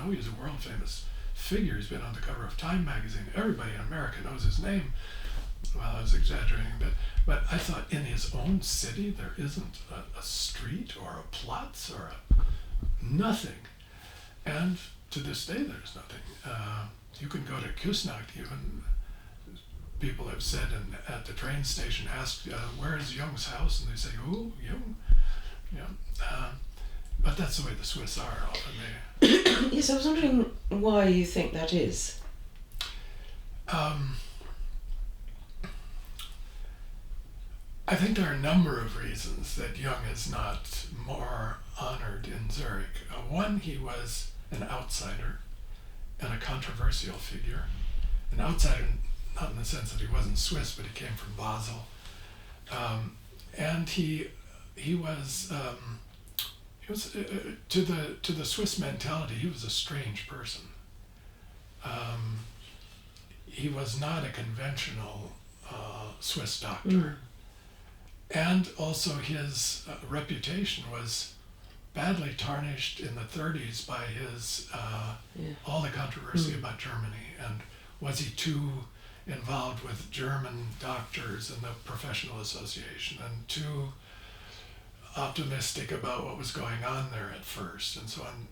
know, he's a world famous figure. He's been on the cover of Time magazine. Everybody in America knows his name. Well, I was exaggerating a bit, but I thought in his own city there isn't a street or a Platz or nothing. And to this day there's nothing. You can go to Küsnacht even. People have said at the train station, ask, where is Jung's house? And they say, who? Jung? Yeah. But that's the way the Swiss are often. Yes, I was wondering why you think that is. I think there are a number of reasons that Jung is not more honored in Zurich. One, he was an outsider and a controversial figure. An outsider, not in the sense that he wasn't Swiss, but he came from Basel. And he was to the Swiss mentality, he was a strange person. He was not a conventional Swiss doctor. And also his reputation was badly tarnished in the 30s by his all the controversy about Germany, and was he too involved with German doctors and the professional association, and too optimistic about what was going on there at first, and so on.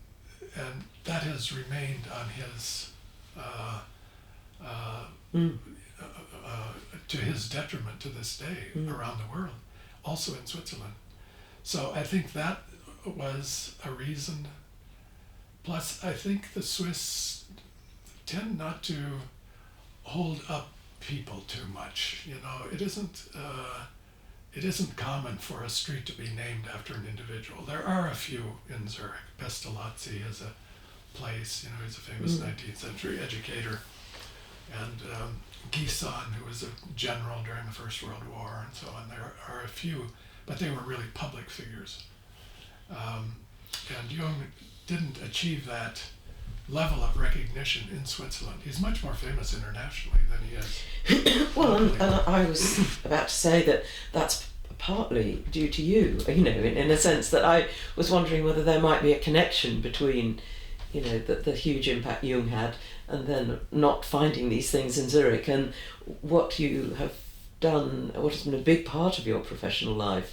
And that has remained on his to his detriment to this day around the world, also in Switzerland. So I think that was a reason. Plus, I think the Swiss tend not to hold up people too much. You know, it isn't common for a street to be named after an individual. There are a few in Zurich. Pestalozzi is a place, you know, he's a famous 19th century educator. And Gisson, who was a general during the First World War, and so on. There are a few, but they were really public figures. And Jung didn't achieve that level of recognition in Switzerland. He's much more famous internationally than he is. Well, and I was about to say that that's partly due to you, you know, in a sense that I was wondering whether there might be a connection between, you know, the huge impact Jung had and then not finding these things in Zurich, and what you have done, what has been a big part of your professional life,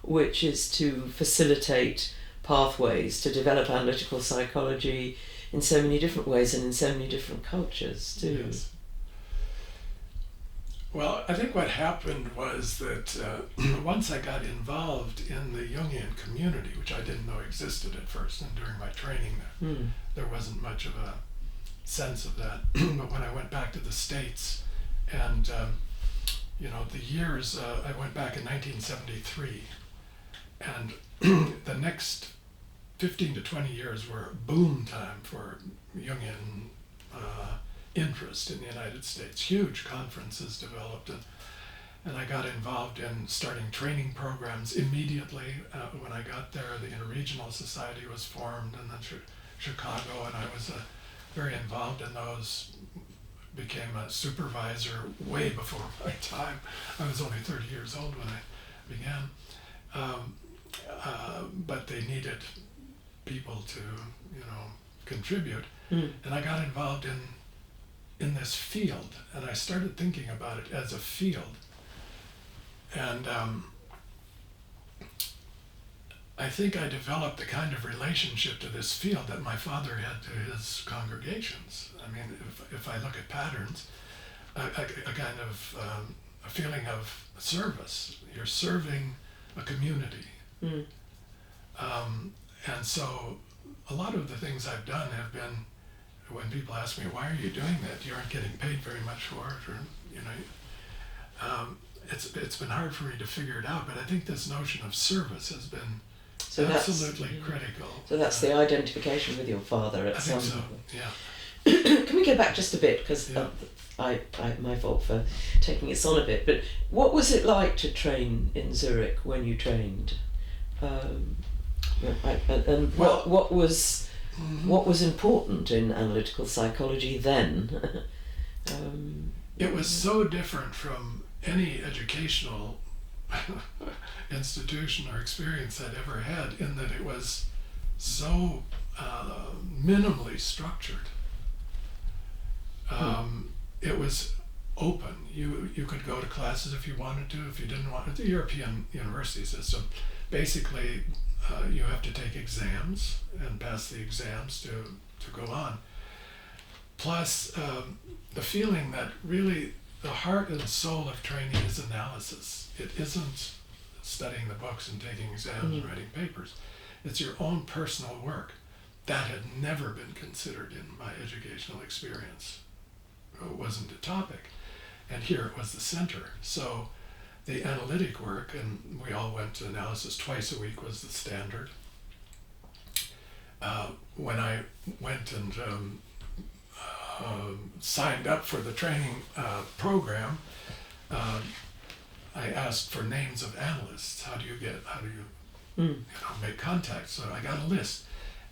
which is to facilitate pathways to develop analytical psychology in so many different ways and in so many different cultures too. Yes. Well, I think what happened was that once I got involved in the Jungian community, which I didn't know existed at first, and during my training there wasn't much of a sense of that. But when I went back to the States, and you know, the years, I went back in 1973, and the next 15 to 20 years were a boom time for Jungian interest in the United States. Huge conferences developed, and I got involved in starting training programs immediately. When I got there, the Interregional Society was formed, and then Chicago, and I was very involved in those. Became a supervisor way before my time. I was only 30 years old when I began. But they needed people to, you know, contribute. And I got involved in this field, and I started thinking about it as a field. And I think I developed the kind of relationship to this field that my father had to his congregations. I mean, if I look at patterns, a kind of a feeling of service. You're serving a community. And so a lot of the things I've done have been, when people ask me, why are you doing that? You aren't getting paid very much for it, or, you know, it's been hard for me to figure it out, but I think this notion of service has been absolutely critical. So that's the identification with your father at some level. Yeah. Can we go back just a bit, because my fault for taking us on a bit, but what was it like to train in Zurich when you trained? What was important in analytical psychology then? It was so different from any educational institution or experience I'd ever had, in that it was so minimally structured. It was open. You could go to classes if you wanted to. If you didn't want to, the European university system, basically you have to take exams and pass the exams to go on. Plus the feeling that really the heart and soul of training is analysis. It isn't studying the books and taking exams and writing papers. It's your own personal work. That had never been considered in my educational experience. It wasn't a topic. And here it was the center. So the analytic work, and we all went to analysis twice a week was the standard. When I went and signed up for the training program, I asked for names of analysts. How do you make contact? So I got a list.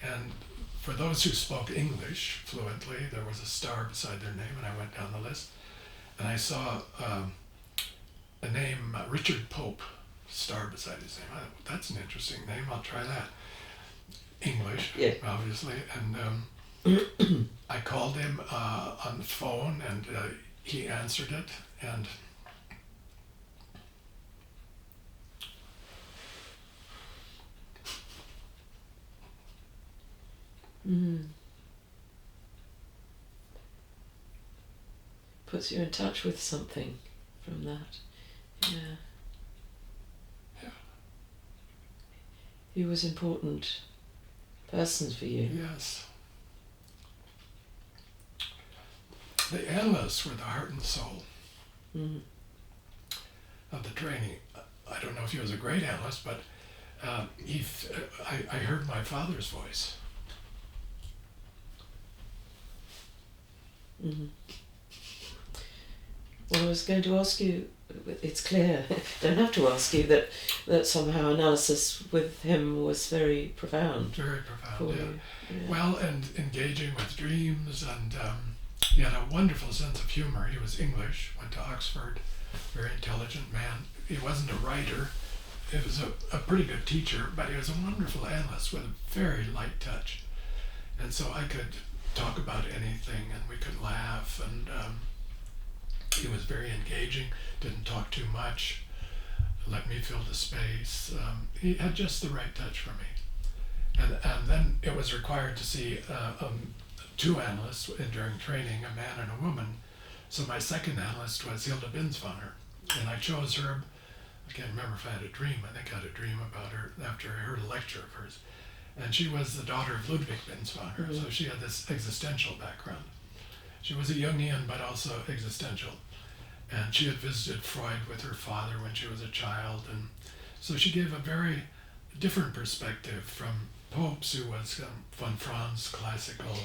And for those who spoke English fluently, there was a star beside their name, and I went down the list. And I saw a name, Richard Pope, star beside his name. I thought, that's an interesting name, I'll try that. English, obviously. And I called him on the phone, and he answered it. And puts you in touch with something from that. Yeah. He was important persons for you. Yes. The analysts were the heart and soul of the training. I don't know if he was a great analyst, but I heard my father's voice. Well, I was going to ask you, it's clear, don't have to ask you, that somehow analysis with him was very profound. Very profound, yeah. Well, and engaging with dreams, and he had a wonderful sense of humor. He was English, went to Oxford, very intelligent man. He wasn't a writer. He was a pretty good teacher, but he was a wonderful analyst with a very light touch. And so I could talk about anything, and we could laugh, and he was very engaging, didn't talk too much, let me fill the space. He had just the right touch for me. And then it was required to see two analysts during training, a man and a woman. So my second analyst was Hilda Binswanger, and I chose her. I can't remember if I had a dream. I think I had a dream about her after I heard a lecture of hers. And she was the daughter of Ludwig Binswanger, so she had this existential background. She was a Jungian, but also existential. And she had visited Freud with her father when she was a child. And so she gave a very different perspective from Pope's, who was von Franz, classical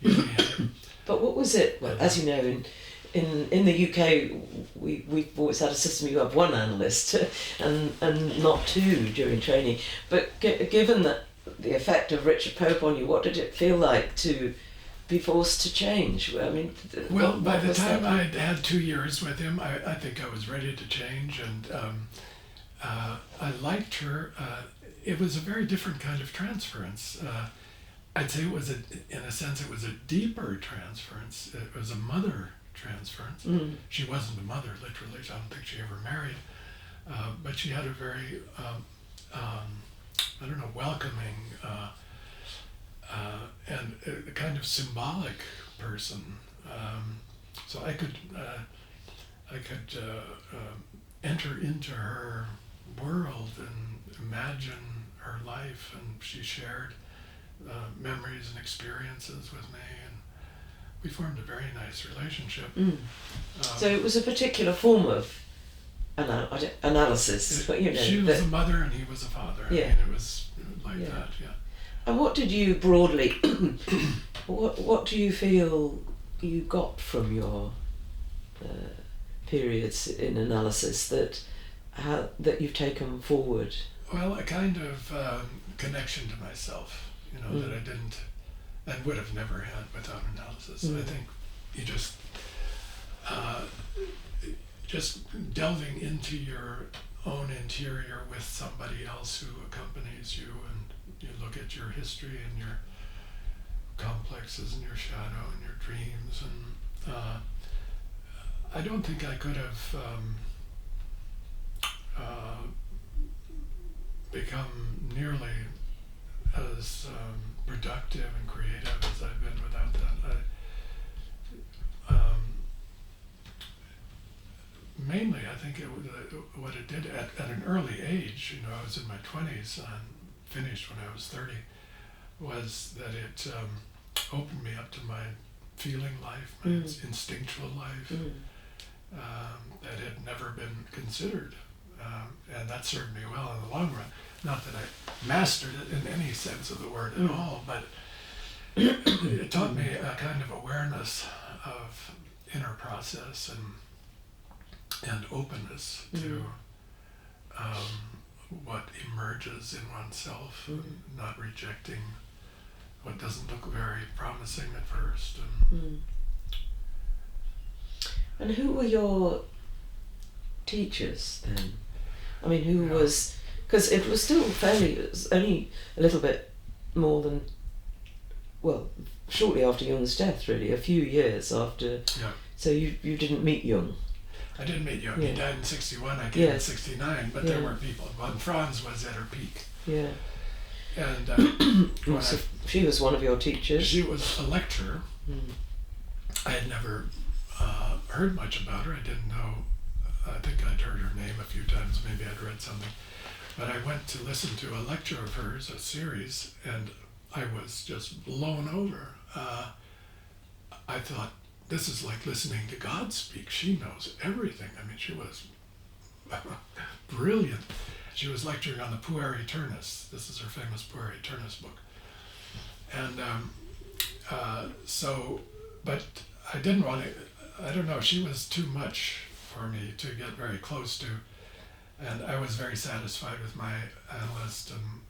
Jungian. But what was it, well, as you know, in the UK, we've always had a system, you have one analyst and not two during training. But given that the effect of Richard Pope on you, what did it feel like to be forced to change? I mean, well, by the time I'd had 2 years with him, I think I was ready to change, and I liked her. It was a very different kind of transference. I'd say it was, in a sense, it was a deeper transference. It was a mother transference. She wasn't a mother, literally. I don't think she ever married, but she had a very I don't know, welcoming and a kind of symbolic person. So I could enter into her world and imagine her life, and she shared memories and experiences with me, and we formed a very nice relationship. So it was a particular form of analysis, but you know. She was a mother and he was a father. Yeah. I mean, it was like that, yeah. And what did you broadly, what do you feel you got from your periods in analysis that you've taken forward? Well, a kind of connection to myself, you know, that I didn't and would have never had without analysis. I think you just delving into your own interior with somebody else who accompanies you, and you look at your history and your complexes in your shadow and your dreams, and I don't think I could have become nearly as productive and creative as I've been without that. Mainly, I think what it did at an early age, I was in my 20s and finished when I was 30, was that it opened me up to my feeling life, my instinctual life, that had never been considered. And that served me well in the long run. Not that I mastered it in any sense of the word at all, but it taught me a kind of awareness of inner process and openness to what emerges in oneself, and not rejecting what doesn't look very promising at first. And who were your teachers then? I mean, who was, because it was still it was only a little bit more than, well, shortly after Jung's death, really, a few years after. Yeah. So you didn't meet Jung? I didn't meet Jung. He died in 61, I came in 69, but there were people. Von Franz was at her peak. Yeah. And so she was one of your teachers? She was a lecturer. I had never heard much about her. I didn't know. I think I'd heard her name a few times. Maybe I'd read something. But I went to listen to a lecture of hers, a series, and I was just blown over. I thought, this is like listening to God speak. She knows everything. I mean, she was brilliant. She was lecturing on the Puer Aeternus. This is her famous Puer Aeternus book. And but I didn't want to, I don't know, she was too much for me to get very close to. And I was very satisfied with my analyst. And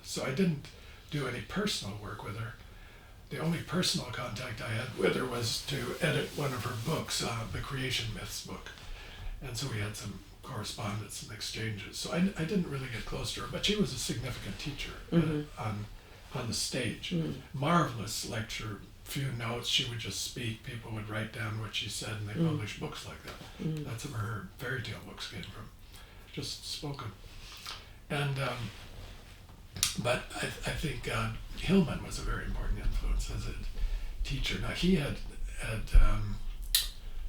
so I didn't do any personal work with her. The only personal contact I had with her was to edit one of her books, the Creation Myths book. And so we had some correspondence and exchanges. So I didn't really get close to her, but she was a significant teacher on the stage. Marvelous lecture, few notes. She would just speak. People would write down what she said, and they published books like that. That's where her fairy tale books came from, just spoken. And but I think Hillman was a very important influence as a teacher. Now, he had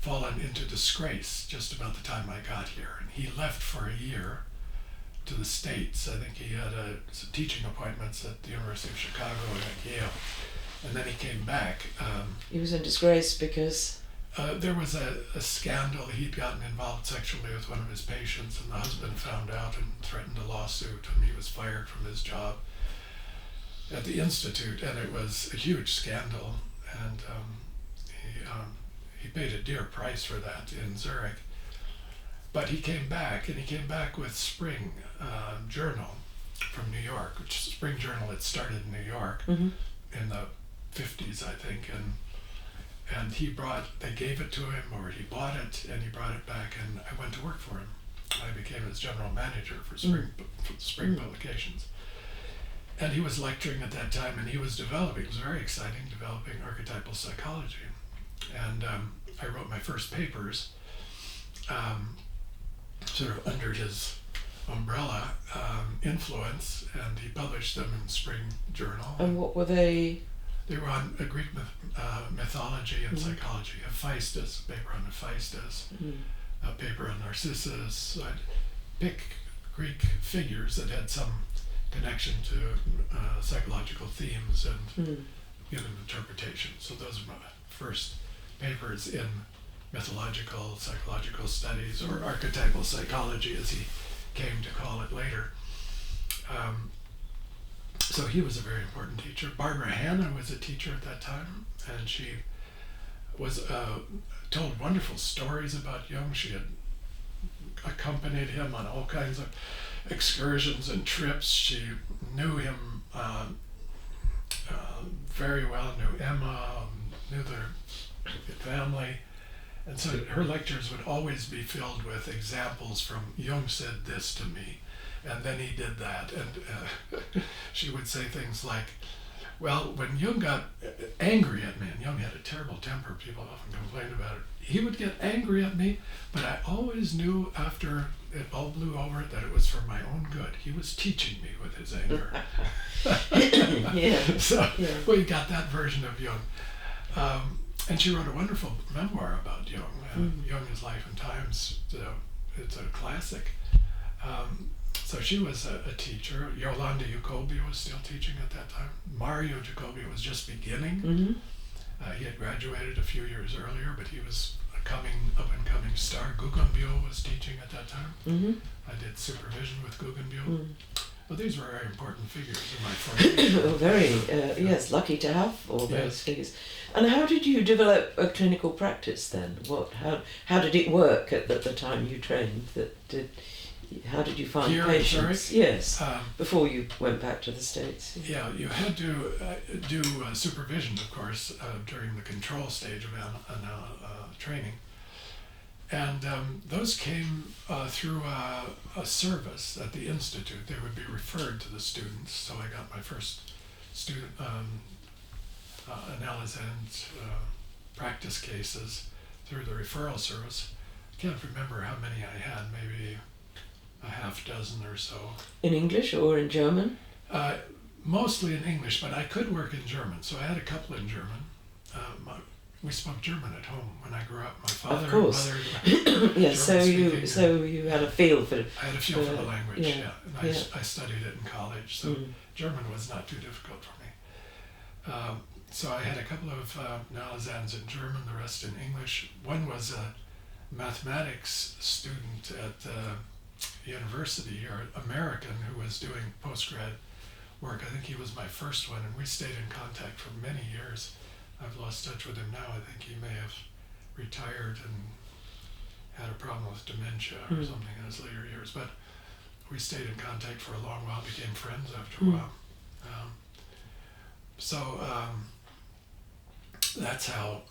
fallen into disgrace just about the time I got here, and he left for a year to the States. I think he had some teaching appointments at the University of Chicago and at Yale, and then he came back. He was in disgrace because? There was a scandal. He'd gotten involved sexually with one of his patients, and the husband found out and threatened a lawsuit, and he was fired from his job at the Institute, and it was a huge scandal, and he paid a dear price for that in Zurich. But he came back, and he came back with Spring Journal from New York, which Spring Journal had started in New York in the 50s, I think, and they gave it to him, or he bought it, and he brought it back, and I went to work for him. I became his general manager for Spring Publications. And he was lecturing at that time, and he was developing, it was very exciting, developing archetypal psychology. And I wrote my first papers sort of under his umbrella influence, and he published them in Spring Journal. And what were they? They were on Greek mythology and psychology. Hephaestus, a paper on Hephaestus, a paper on Narcissus. So I'd pick Greek figures that had some connection to psychological themes and give them interpretation. So those were my first papers in mythological, psychological studies, or archetypal psychology, as he came to call it later. So he was a very important teacher. Barbara Hanna was a teacher at that time, and she was told wonderful stories about Jung. She had accompanied him on all kinds of excursions and trips. She knew him very well, knew Emma, knew their family. And so her lectures would always be filled with examples from Jung said this to me, and then he did that. And she would say things like, Well, when Jung got angry at me, and Jung had a terrible temper, people often complained about it, he would get angry at me, but I always knew after it all blew over that it was for my own good. He was teaching me with his anger. Yeah. So Yeah. we got that version of Jung. And she wrote a wonderful memoir about Jung, Jung, His Life and Times. It's a classic. So she was a teacher. Yolanda Jacobi was still teaching at that time. Mario Jacobi was just beginning. Mm-hmm. He had graduated a few years earlier, but he was a up-and-coming star. Guggenbuhl was teaching at that time. Mm-hmm. I did supervision with Guggenbuhl. Well, these were very important figures in my formation. Well, very, yes, lucky to have all those Yes. figures. And how did you develop a clinical practice then? How did it work at the time you trained? How did you find Here in patients? Zurich? Yes, before you went back to the States. Yeah, you had to do supervision, of course, during the control stage of training. And those came through a service at the Institute. They would be referred to the students. So I got my first student analysts practice cases through the referral service. I can't remember how many I had, maybe a half dozen or so. In English or in German? Mostly in English, but I could work in German, so I had a couple in German. We spoke German at home when I grew up. My father and mother. Yes, so you had a feel for it. I had a feel for the language, yeah, and I studied it in college, so German was not too difficult for me. So I had a couple of Nalazans in German, the rest in English. One was a mathematics student at the university here, American, who was doing postgrad work. I think he was my first one, and we stayed in contact for many years. I've lost touch with him now. I think he may have retired and had a problem with dementia or something in his later years. But we stayed in contact for a long while, became friends after a while. That's how,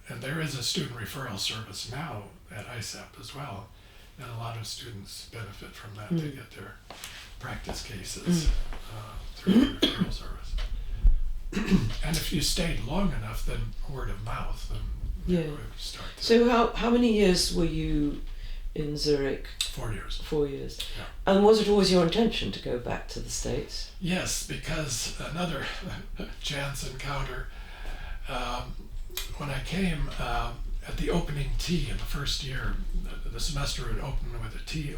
and there is a student referral service now at ISAP as well. And a lot of students benefit from that. They get their practice cases through the referral service. And if you stayed long enough, then word of mouth, then it would start. So how many years were you in Zurich? 4 years. 4 years. Yeah. And was it always your intention to go back to the States? Yes, because another chance encounter, when I came at the opening tea in the first year, the semester would open with a tea,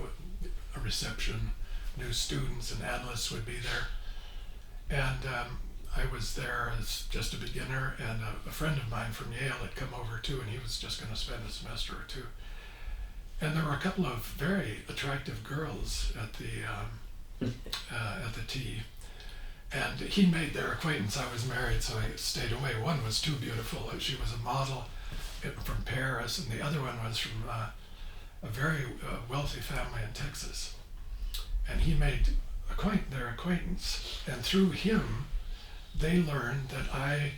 a reception, new students and analysts would be there. And I was there as just a beginner, and a friend of mine from Yale had come over too, and he was just going to spend a semester or two. And there were a couple of very attractive girls at the tea, and he made their acquaintance. I was married, so I stayed away. One was too beautiful. She was a model from Paris, and the other one was from a very wealthy family in Texas. And he made their acquaintance, and through him, they learned that I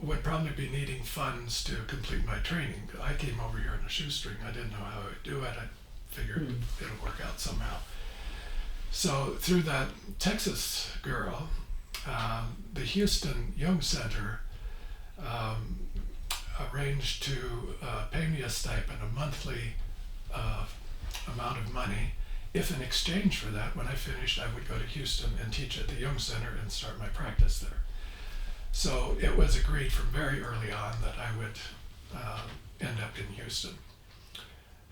would probably be needing funds to complete my training. I came over here in a shoestring. I didn't know how I would do it. I figured it'll work out somehow. So through that Texas girl, the Houston Jung Center arranged to pay me a stipend, a monthly amount of money. If in exchange for that, when I finished, I would go to Houston and teach at the Jung Center and start my practice there. So it was agreed from very early on that I would end up in Houston.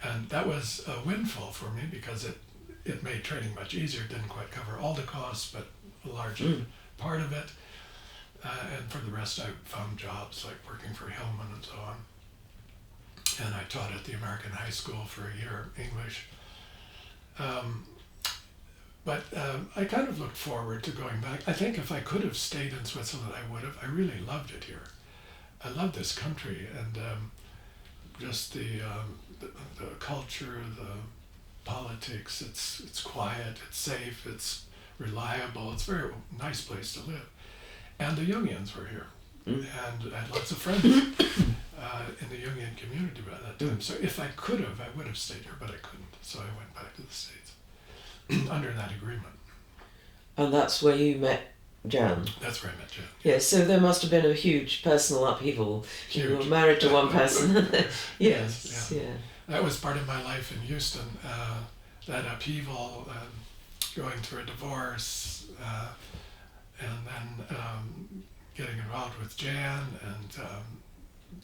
And that was a windfall for me because it made training much easier. It didn't quite cover all the costs, but a large part of it. And for the rest, I found jobs like working for Hillman and so on. And I taught at the American High School for a year, English. But I kind of looked forward to going back. I think if I could have stayed in Switzerland, I would have. I really loved it here. I love this country, and just the culture, the politics. It's quiet, it's safe, it's reliable. It's a very nice place to live. And the Jungians were here, and I had lots of friends in the Jungian community by that time. So if I could have, I would have stayed here, but I couldn't. So I went back to the States under that agreement. And that's where you met Jan. That's where I met Jan. Yes, so there must have been a huge personal upheaval. Huge. You were married to one person. Yes, yeah. That was part of my life in Houston. That upheaval, going through a divorce, and then getting involved with Jan and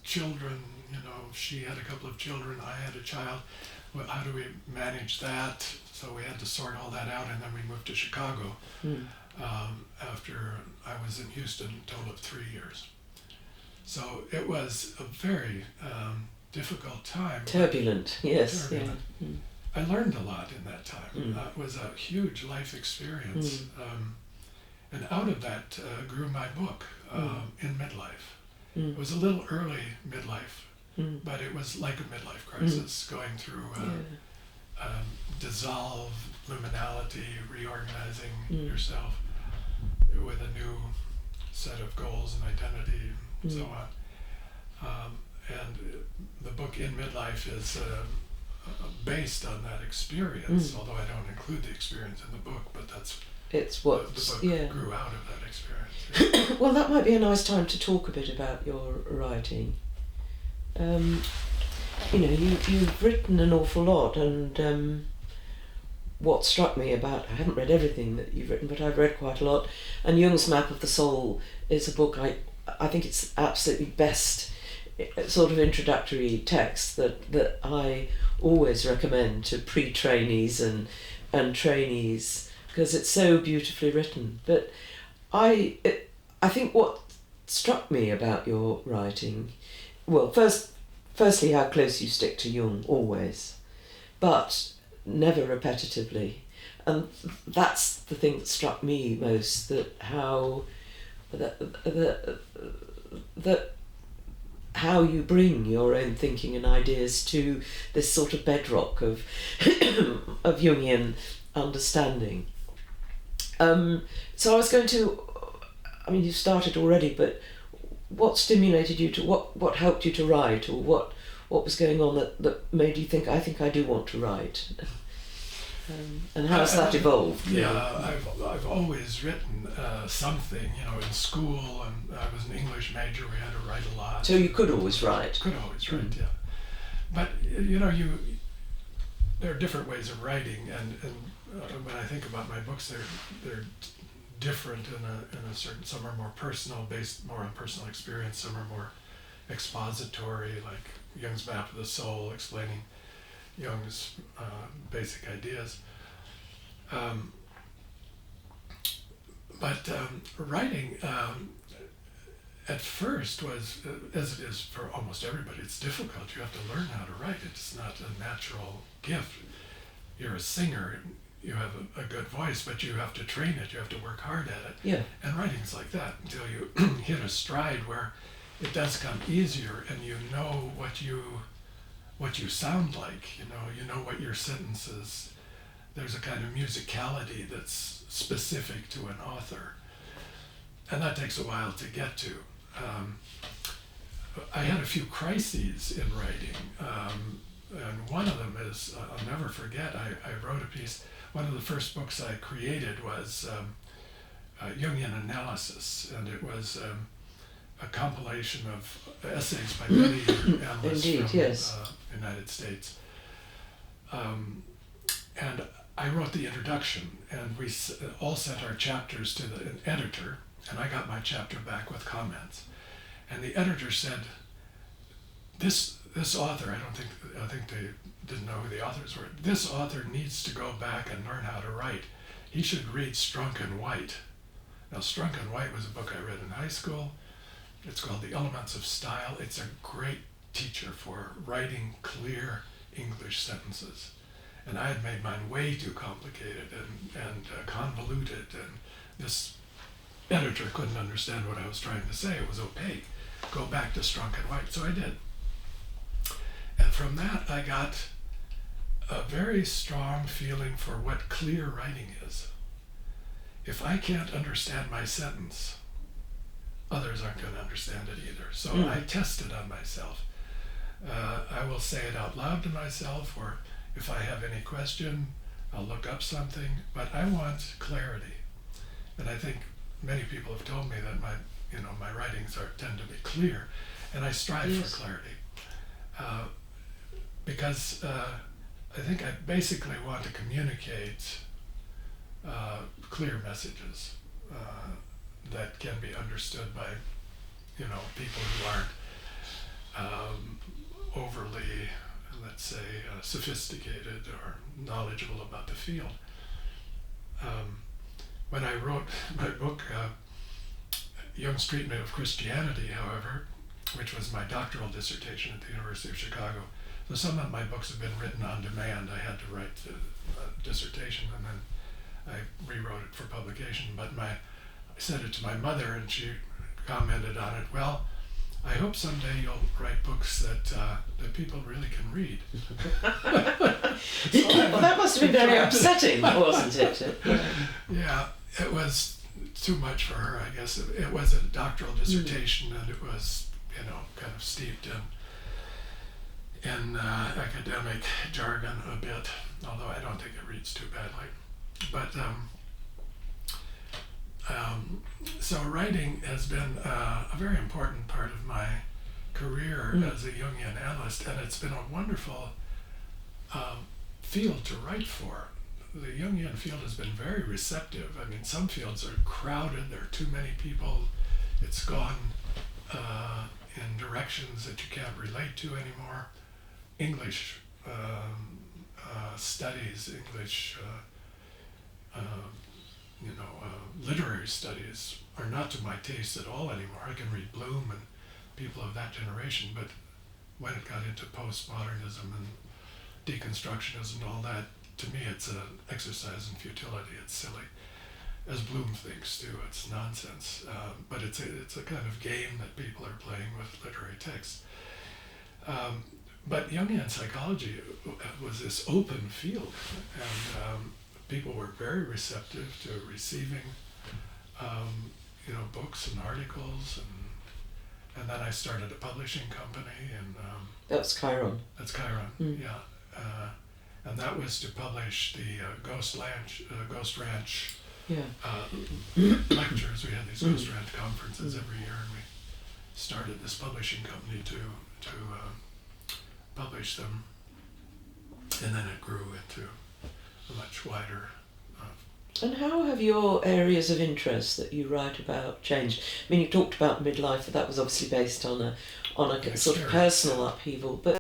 children. She had a couple of children, I had a child. Well, how do we manage that? So we had to sort all that out, and then we moved to Chicago after I was in Houston a total of 3 years. So it was a very difficult time. Turbulent, yes. Turbulent. Yeah. I learned a lot in that time. It was a huge life experience. And out of that grew my book, In Midlife. It was a little early midlife, but it was like a midlife crisis, going through dissolve, liminality, reorganizing yourself with a new set of goals and identity and so on. And the book In Midlife is based on that experience, although I don't include the experience in the book, but it's what the book grew out of that experience. Well, that might be a nice time to talk a bit about your writing. You've written an awful lot, and what struck me about, I haven't read everything that you've written, but I've read quite a lot, and Jung's Map of the Soul is a book I think it's absolutely best sort of introductory text that I always recommend to pre-trainees and trainees, because it's so beautifully written. But I think what struck me about your writing, well, firstly how close you stick to Jung always, but never repetitively, and that's the thing that struck me most, that how how you bring your own thinking and ideas to this sort of bedrock of of Jungian understanding. So I was going to, you started already, but what stimulated you to, what helped you to write, or what was going on that made you think, I think I do want to write? And how has that evolved? Yeah, I've always written something, in school, and I was an English major, we had to write a lot. So you could always write? Could always write, yeah. But, there are different ways of writing, and when I think about my books, they're different in a certain, some are more personal, based more on personal experience, some are more expository, like Jung's Map of the Soul, explaining Jung's basic ideas. But writing at first was, as it is for almost everybody, it's difficult. You have to learn how to write. It's not a natural gift. You're a singer, you have a good voice, but you have to train it, you have to work hard at it. Yeah. And writing's like that until you hit a stride where it does come easier, and you know what you sound like, you know what your sentences, there's a kind of musicality that's specific to an author, and that takes a while to get to. I had a few crises in writing, and one of them is, I'll never forget, I wrote a piece, one of the first books I created was Jungian Analysis, and it was a compilation of essays by many analysts from the United States. And I wrote the introduction, and we all sent our chapters to an editor, and I got my chapter back with comments. And the editor said, this author, I think they didn't know who the authors were, this author needs to go back and learn how to write. He should read Strunk and White. Now, Strunk and White was a book I read in high school. It's called The Elements of Style. It's a great teacher for writing clear English sentences. And I had made mine way too complicated and convoluted, and this editor couldn't understand what I was trying to say. It was opaque. Go back to Strunk and White. So I did. And from that, I got a very strong feeling for what clear writing is. If I can't understand my sentence, others aren't going to understand it either. So I tested on myself. I will say it out loud to myself, or if I have any question, I'll look up something, but I want clarity. And I think many people have told me that my writings tend to be clear, and I strive Yes. for clarity, because I think I basically want to communicate clear messages that can be understood by people who aren't overly, let's say, sophisticated or knowledgeable about the field. When I wrote my book, Jung's Treatment of Christianity, however, which was my doctoral dissertation at the University of Chicago, so some of my books have been written on demand. I had to write the dissertation and then I rewrote it for publication. But I sent it to my mother and she commented on it, well, I hope someday you'll write books that people really can read. Well, that must have been very upsetting, wasn't it? Yeah, it was too much for her, I guess. It was a doctoral dissertation and it was, kind of steeped in academic jargon a bit, although I don't think it reads too badly. But so writing has been a very important part of my career as a Jungian analyst, and it's been a wonderful field to write for. The Jungian field has been very receptive. I mean, some fields are crowded, there are too many people, it's gone in directions that you can't relate to anymore. English studies, English literary studies are not to my taste at all anymore. I can read Bloom and people of that generation, but when it got into postmodernism and deconstructionism and all that, to me it's an exercise in futility. It's silly, as Bloom thinks too. It's nonsense, but it's a kind of game that people are playing with literary texts. But Jungian psychology was this open field, and people were very receptive to receiving books and articles, and then I started a publishing company, and That's Chiron. that's Chiron, yeah, and that was to publish the Ghost Ranch lectures. We had these Ghost Ranch conferences every year, and we started this publishing company to publish them, and then it grew into a much wider. And how have your areas of interest that you write about changed? I mean, you talked about midlife, but that was obviously based on a sort of personal upheaval. But